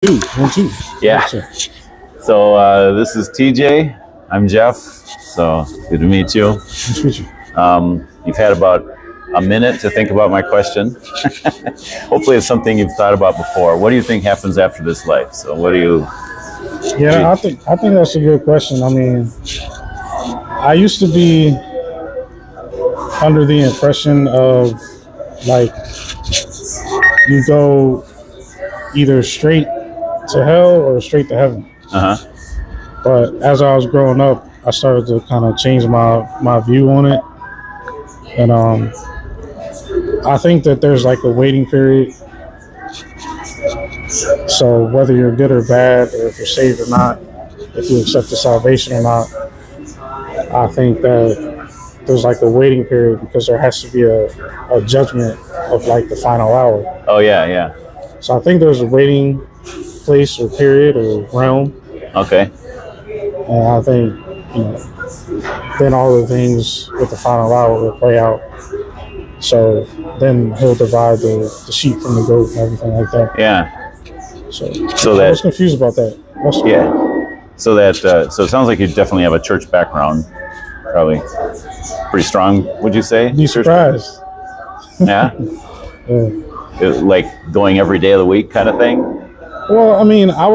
One, two. Yeah. So this is TJ. I'm Jeff. So good to meet you. Nice to meet you. You've had about a minute to think about my question. Hopefully it's something you've thought about before. What do you think happens after this life? So what do you... Yeah, I think that's a good question. I mean, I used to be under the impression of like you go either straight to hell or straight to heaven. But as I was growing up, I started to kind of change my view on it. And I think that there's like a waiting period. So whether you're good or bad, or if you're saved or not, if you accept the salvation or not, I think that there's like a waiting period because there has to be a judgment of like the final hour. Oh, yeah. So I think there's a waiting place or period or realm. Okay. And I think, then all the things with the final hour will play out. So then he'll divide the sheep from the goat and everything like that. Yeah. So I was confused about that. So it sounds like you definitely have a church background. Probably pretty strong, would you say? Be surprised. Yeah? Yeah. Like going every day of the week kind of thing? Well, I mean, I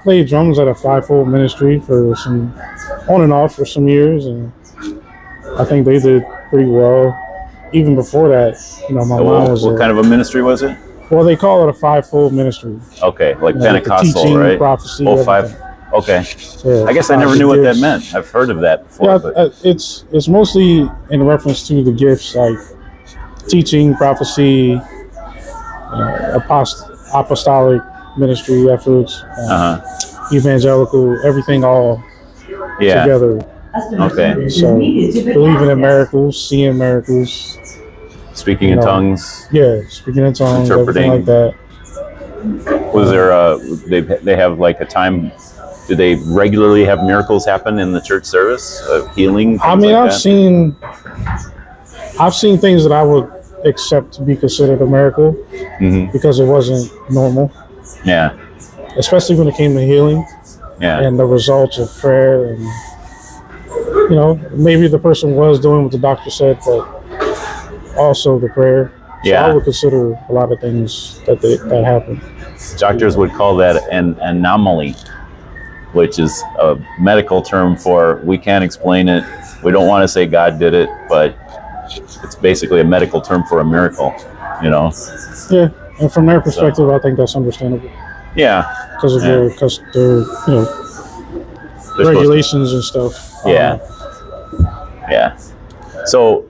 played drums at a fivefold ministry for some, on and off for some years, and I think they did pretty well. Even before that, my mom was. What kind of a ministry was it? Well, they call it a fivefold ministry. Okay, like Pentecostal, teaching, right? Prophecy, five. Okay. Yeah, I guess I never knew what that meant. I've heard of that before. Yeah, it's mostly in reference to the gifts like teaching, prophecy, apostolic ministry efforts, evangelical, everything all together. Okay. So believing in miracles, seeing miracles, speaking in tongues. Yeah, speaking in tongues, interpreting. Everything like that. Was there they have like a time? Do they regularly have miracles happen in the church service? Healing? I mean, like I've seen things that I would accept to be considered a miracle because it wasn't normal. Yeah. Especially when it came to healing. Yeah. And the results of prayer, and maybe the person was doing what the doctor said, but also the prayer. So I would consider a lot of things that happen. Doctors would call that an anomaly, which is a medical term for we can't explain it. We don't want to say God did it, but it's basically a medical term for a miracle, Yeah, and from their perspective, I think that's understandable. Yeah. Because they're regulations and stuff. Yeah. Yeah. So,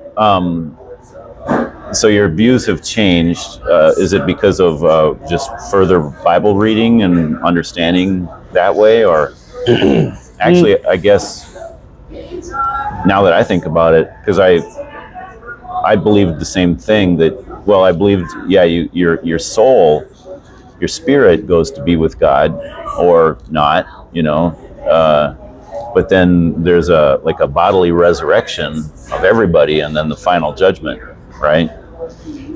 so your views have changed. Is it because of just further Bible reading and understanding that way, or actually, I guess now that I think about it, because I believed the same thing I believed, your soul, your spirit goes to be with God or not, but then there's a bodily resurrection of everybody and then the final judgment, right?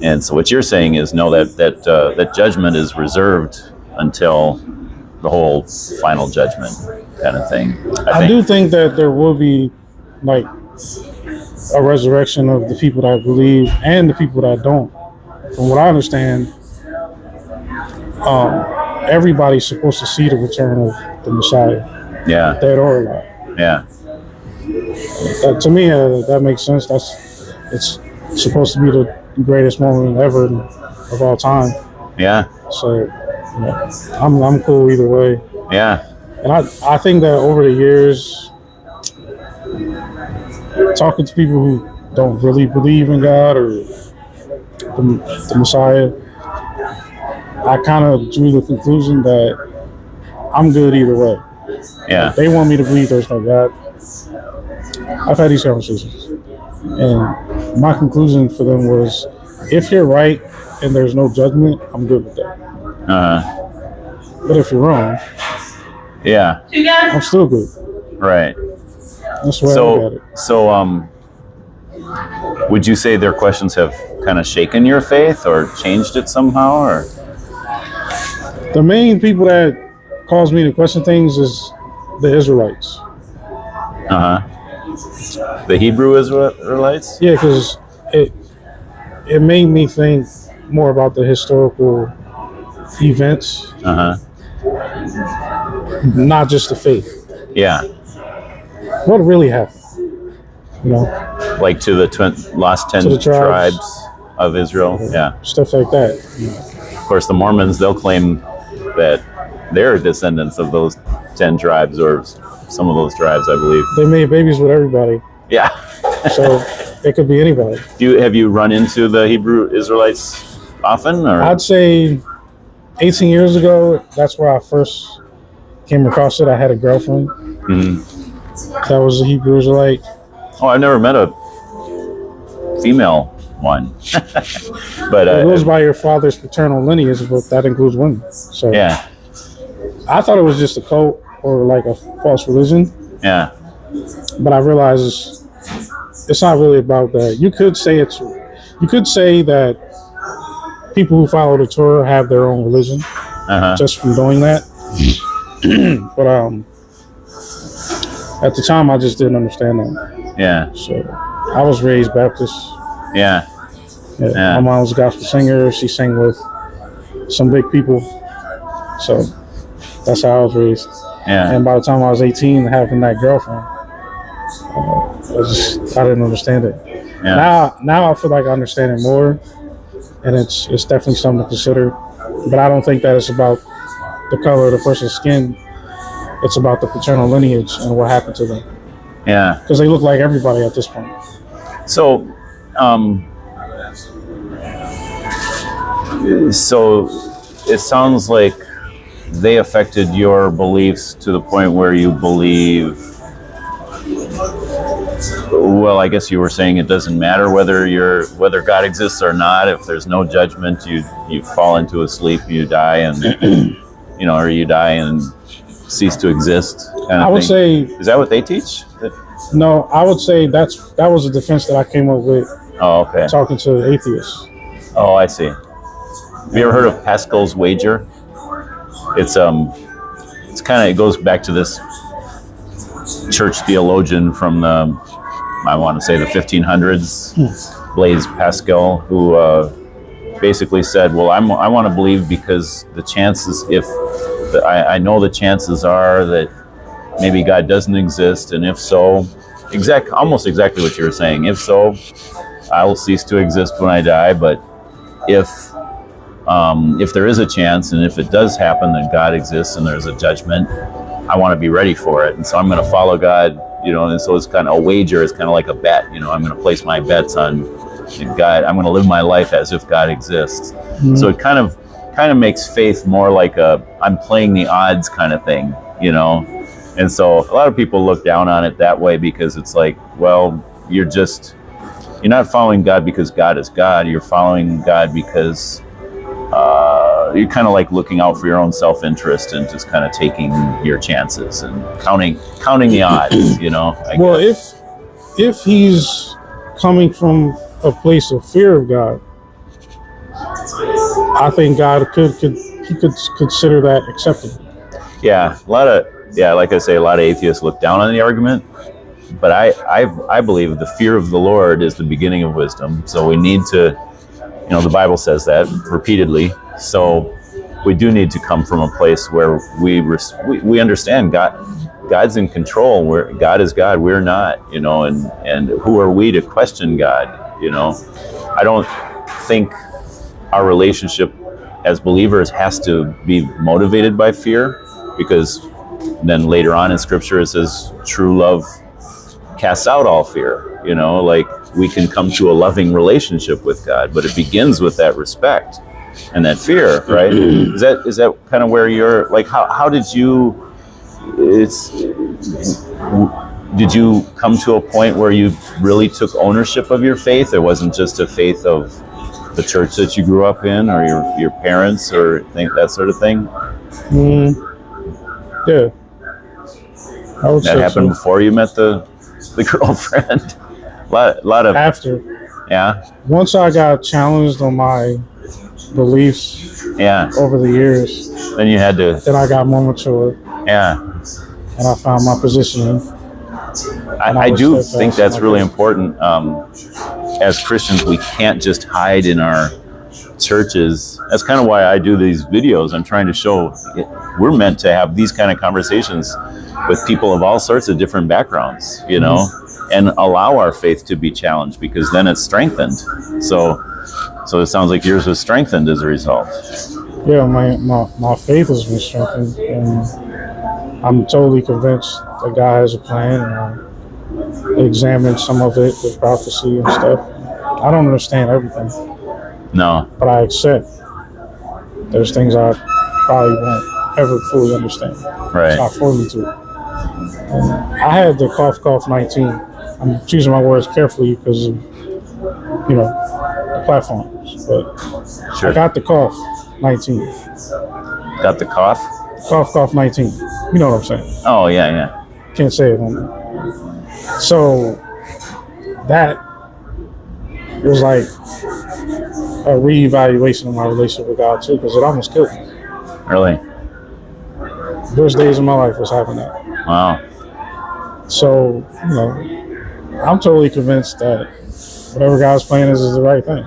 And so what you're saying is no, that judgment is reserved until the whole final judgment kind of thing. I do think that there will be like a resurrection of the people that believe and the people that don't. From what I understand, everybody's supposed to see the return of the Messiah. Yeah. Dead or alive. Yeah. To me, that makes sense. It's supposed to be the greatest moment ever of all time. Yeah. So, I'm cool either way. Yeah. And I think that over the years, talking to people who don't really believe in God or the Messiah, I kind of drew the conclusion that I'm good either way. Yeah. If they want me to believe there's no God. I've had these conversations, and my conclusion for them was, if you're right and there's no judgment, I'm good with that. But if you're wrong, I'm still good. Right. That's the way I look at it. So, would you say their questions have kind of shaken your faith or changed it somehow, or? The main people that cause me to question things is the Israelites. The Hebrew Israelites? Yeah, because it made me think more about the historical events, not just the faith. Yeah. What really happened? You know, like to the lost 10 the tribes of Israel. Yeah. Stuff like that. Of course, the Mormons, they'll claim that they're descendants of those 10 tribes or some of those tribes, I believe. They made babies with everybody. Yeah. So it could be anybody. Have you run into the Hebrew Israelites often? Or? I'd say 18 years ago, that's where I first came across it. I had a girlfriend that was a Hebrew Israelite. Oh, I've never met a female one. But it goes by your father's paternal lineage, but that includes women. So yeah, I thought it was just a cult or like a false religion. Yeah. But I realized it's not really about that. You could say that people who follow the Torah have their own religion just from doing that. But at the time, I just didn't understand that. Yeah. So I was raised Baptist. Yeah. My mom was a gospel singer. She sang with some big people. So that's how I was raised. Yeah. And by the time I was 18, having that girlfriend, I didn't understand it. Yeah. Now I feel like I understand it more, and it's definitely something to consider. But I don't think that it's about the color of the person's skin. It's about the paternal lineage and what happened to them. Yeah. Because they look like everybody at this point. So, it sounds like they affected your beliefs to the point where you believe, well, I guess you were saying it doesn't matter whether God exists or not. If there's no judgment, you fall into a sleep, you die, and or you die and cease to exist. I would say, is that what they teach? No, I would say that was a defense that I came up with. Oh, okay. Talking to atheists. Oh, I see. Have you ever heard of Pascal's wager? It's it goes back to this church theologian from the 1500s, Blaise Pascal, who basically said, well, I want to believe because the chances, I know the chances are that maybe God doesn't exist, and if so, almost exactly what you were saying. If so, I will cease to exist when I die. But if there is a chance, and if it does happen that God exists and there's a judgment, I want to be ready for it, and so I'm going to follow God. And so it's kind of a wager. It's kind of like a bet. I'm going to place my bets on God. I'm going to live my life as if God exists. Mm-hmm. So it kind of makes faith more like I'm playing the odds kind of thing. And so a lot of people look down on it that way because it's like, well, you're not following God because God is God. You're following God because you're kind of like looking out for your own self-interest and just kind of taking your chances and counting the odds, Well, if he's coming from a place of fear of God, I think God could consider that acceptable. Yeah, like I say, a lot of atheists look down on the argument, but I believe the fear of the Lord is the beginning of wisdom. So we need to, the Bible says that repeatedly. So we do need to come from a place where we understand God's in control. God is God, we're not. And who are we to question God? I don't think our relationship as believers has to be motivated by fear, because then later on in Scripture it says true love casts out all fear. Like we can come to a loving relationship with God, but it begins with that respect and that fear, right? Is that kind of where you're like? How did you? Did you come to a point where you really took ownership of your faith? It wasn't just a faith of the church that you grew up in, or your parents, or that sort of thing. Yeah, I would say that happened before you met the girlfriend. A lot of after. Yeah. Once I got challenged on my beliefs Yeah. over the years. Then you had to. Then I got more mature. Yeah. And I found my positioning. I do think that's really important. As Christians, we can't just hide in our churches. That's kind of why I do these videos. I'm trying to show we're meant to have these kind of conversations with people of all sorts of different backgrounds, you know, and allow our faith to be challenged, because then it's strengthened. So it sounds like yours was strengthened as a result. Yeah, my faith has been strengthened, and I'm totally convinced that God has a plan, and I examined some of it with prophecy and stuff. I don't understand everything. No. But I accept there's things I probably won't ever fully understand. Right. It's not for me to. And I had the cough 19. I'm choosing my words carefully because of, the platforms. But sure. I got the cough 19. Got the cough? Cough 19. You know what I'm saying? Oh, yeah. Can't say it on there. So that was like a reevaluation of my relationship with God too, because it almost killed me. Really? Worst days of my life was having that. Wow. So, I'm totally convinced that whatever God's plan is the right thing.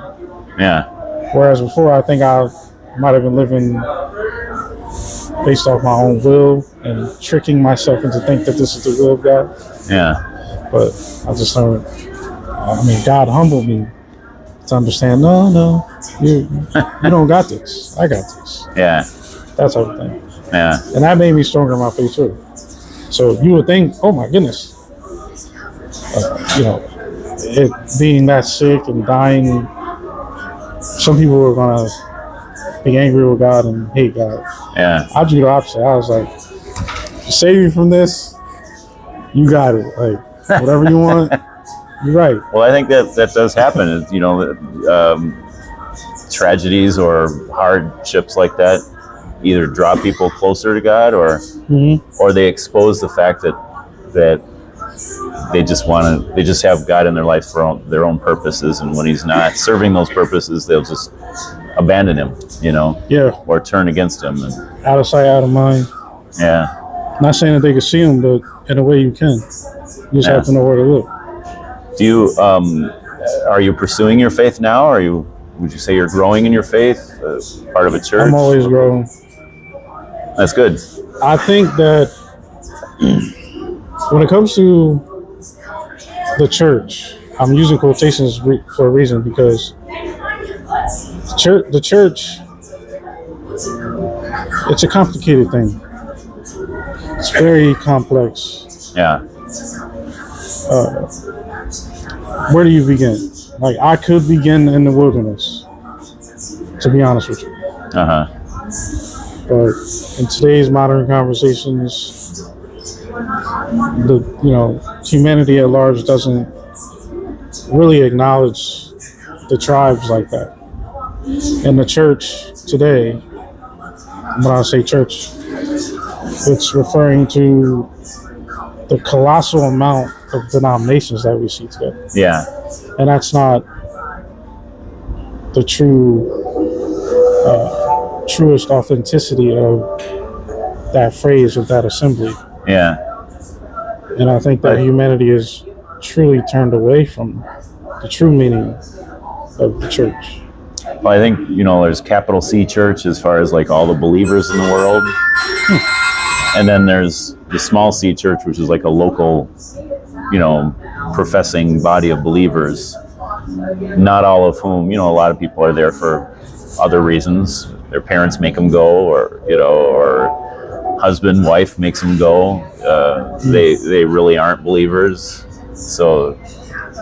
Yeah. Whereas before, I think I might have been living based off my own will and tricking myself into think that this is the will of God. Yeah. But I just learned, God humbled me to understand, no, you don't got this. I got this. Yeah. That's everything. Yeah. And that made me stronger in my faith too. So you would think, oh my goodness, it being that sick and dying, some people were gonna be angry with God and hate God. Yeah. I do the opposite. I was like, save me from this. You got it. Like whatever you want. You're right. Well, I think that does happen. Tragedies or hardships like that either draw people closer to God, or they expose the fact that they just have God in their life for their own purposes, and when He's not serving those purposes, they'll just abandon Him, Yeah. or turn against Him. And, out of sight, out of mind. Yeah. Not saying that they can see Him, but in a way you can. You just have to know where to look. Do you are you pursuing your faith now? Would you say you're growing in your faith, part of a church? I'm always growing. That's good. I think that when it comes to the church, I'm using quotations for a reason, because the church, it's a complicated thing. It's very complex. Yeah. Where do you begin? Like, I could begin in the wilderness, to be honest with you. Uh-huh. But in today's modern conversations, humanity at large doesn't really acknowledge the tribes like that. And the church today, when I say church, it's referring to the colossal amount of denominations that we see today. Yeah. And that's not the truest authenticity of that phrase, of that assembly. Yeah. And I think that humanity is truly turned away from the true meaning of the church. Well, I think, there's capital C church as far as like all the believers in the world. And then there's the small C church, which is like a local, professing body of believers. Not all of whom, a lot of people are there for other reasons. Their parents make them go, or husband, wife makes them go. They really aren't believers. So,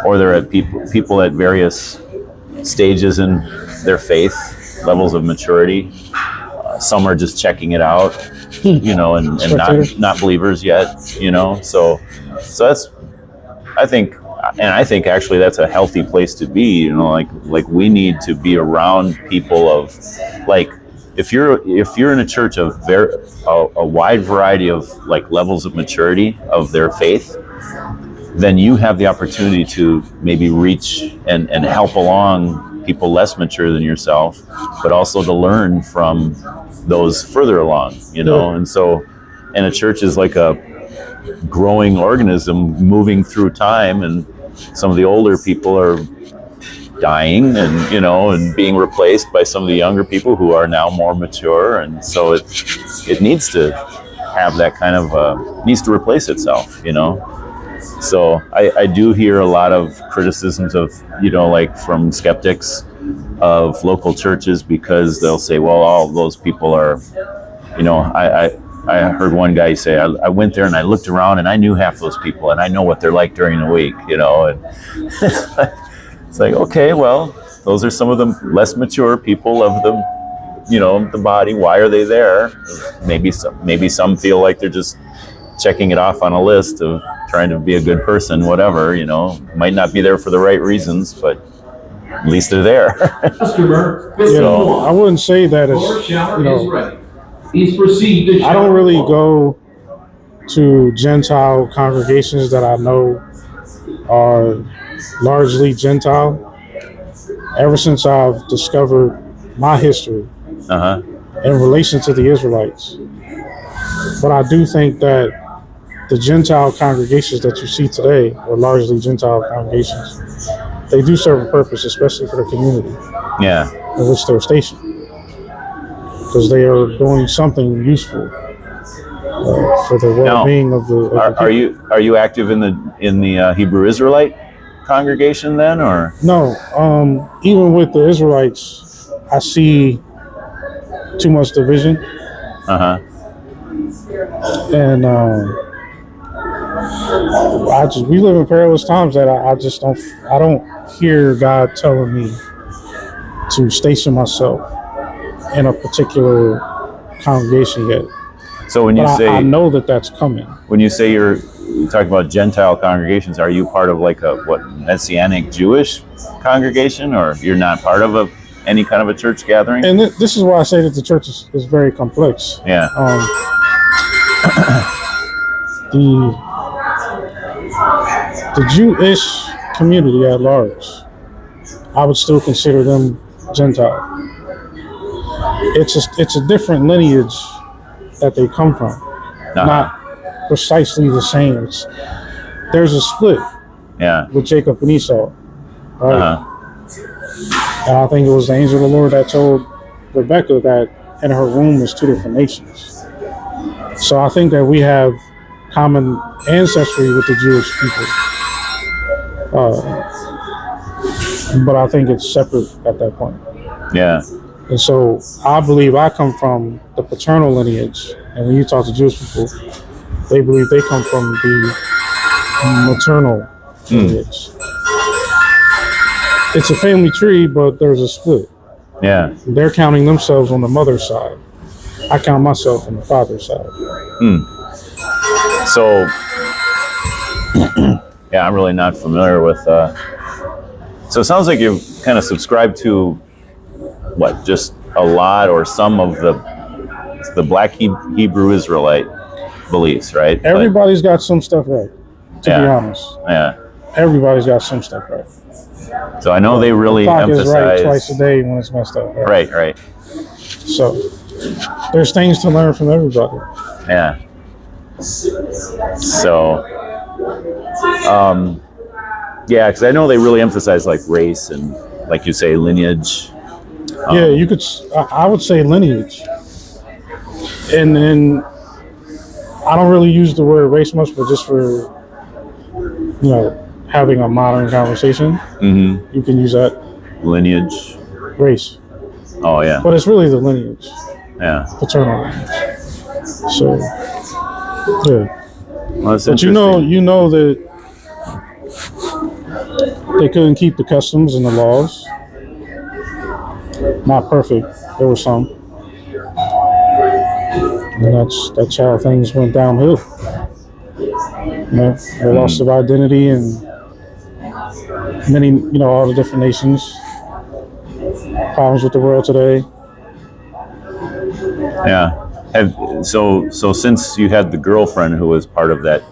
or they're at people at various stages in their faith, levels of maturity. Some are just checking it out, and not believers yet, So that's, I think actually that's a healthy place to be, like we need to be around people of, like, if you're in a church of a wide variety of like levels of maturity of their faith, then you have the opportunity to maybe reach and help along people less mature than yourself, but also to learn from those further along, and so, and a church is like a growing organism moving through time, and some of the older people are dying and and being replaced by some of the younger people who are now more mature, and so it needs to have that kind of needs to replace itself, so I do hear a lot of criticisms of like from skeptics of local churches, because they'll say, well, all those people are, I heard one guy say, I went there and I looked around and I knew half those people and I know what they're like during the week, and it's like, okay, well, those are some of the less mature people of the body. Why are they there? Maybe some feel like they're just checking it off on a list of trying to be a good person, whatever, might not be there for the right reasons, but at least they're there. So, I wouldn't say that it's, I don't really go to Gentile congregations that I know are largely Gentile. Ever since I've discovered my history in relation to the Israelites. But I do think that the Gentile congregations that you see today, or largely Gentile congregations, they do serve a purpose, especially for the community in which they're stationed, because they are doing something useful for the well-being of the are you active in the Hebrew Israelite congregation then, or no? Even with the Israelites, I see too much division, and we live in perilous times that I don't hear God telling me to station myself in a particular congregation yet. So when you say, I know that that's coming. When you say you're talking about Gentile congregations, are you part of like a Messianic Jewish congregation, or you're not part of any kind of a church gathering? And this is why I say that the church is very complex. Yeah. The Jewish community at large, I would still consider them Gentile. It's a different lineage that they come from, not precisely the same. There's a split with Jacob and Esau, right? And I think it was the angel of the Lord that told Rebecca that in her womb is two different nations. So I think that we have common ancestry with the Jewish people. But I think it's separate at that point. Yeah. And so I believe I come from the paternal lineage. And when you talk to Jewish people, they believe they come from the maternal lineage. It's a family tree, but there's a split. Yeah. They're counting themselves on the mother's side. I count myself on the father's side. So, yeah, I'm really not familiar with. So it sounds like you kind of subscribe to just a lot or some of the Black Hebrew Israelite beliefs, right? Everybody's got some stuff right, to be honest. Yeah. Everybody's got some stuff right. So I know they really emphasize. Is right twice a day when it's messed up. Right. So there's things to learn from everybody. Yeah. So, because I know they really emphasize like race and, like you say, lineage. You could. I would say lineage, and then I don't really use the word race much, but just for having a modern conversation, you can use that. Lineage. Race. Oh yeah. But it's really the lineage. Yeah. Paternal lineage. So, yeah. Well, that's but you know that they couldn't keep the customs and the laws. Not perfect. There were some. And that's how things went downhill. The loss of identity and many, all the different nations. Problems with the world today. Yeah. So since you had the girlfriend who was part of that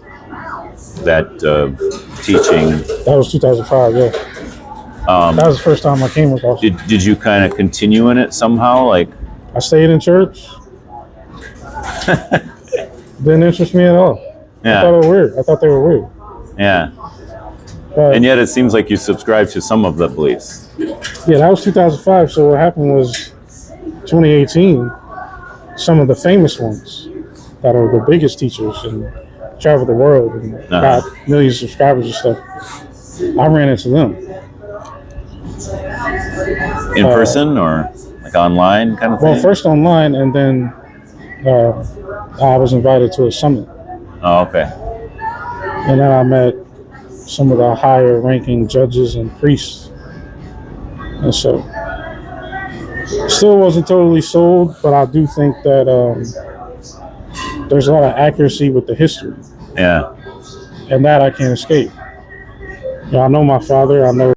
teaching. That was 2005, yeah. That was the first time I came across it. Did you kind of continue in it somehow? Like, I stayed in church. Didn't interest me at all. I thought yeah, it was weird. I thought they were weird. yeah. But And yet it seems like you subscribe to some of the beliefs. yeah, that was 2005. So what happened was 2018, some of the famous ones that are the biggest teachers and travel the world and got millions of subscribers and stuff, I ran into them. In person or like online kind of thing? Well, first online, and then I was invited to a summit. Oh, okay. And then I met some of the higher ranking judges and priests. And so, still wasn't totally sold, but I do think that there's a lot of accuracy with the history. Yeah. And that I can't escape. I know my father, I know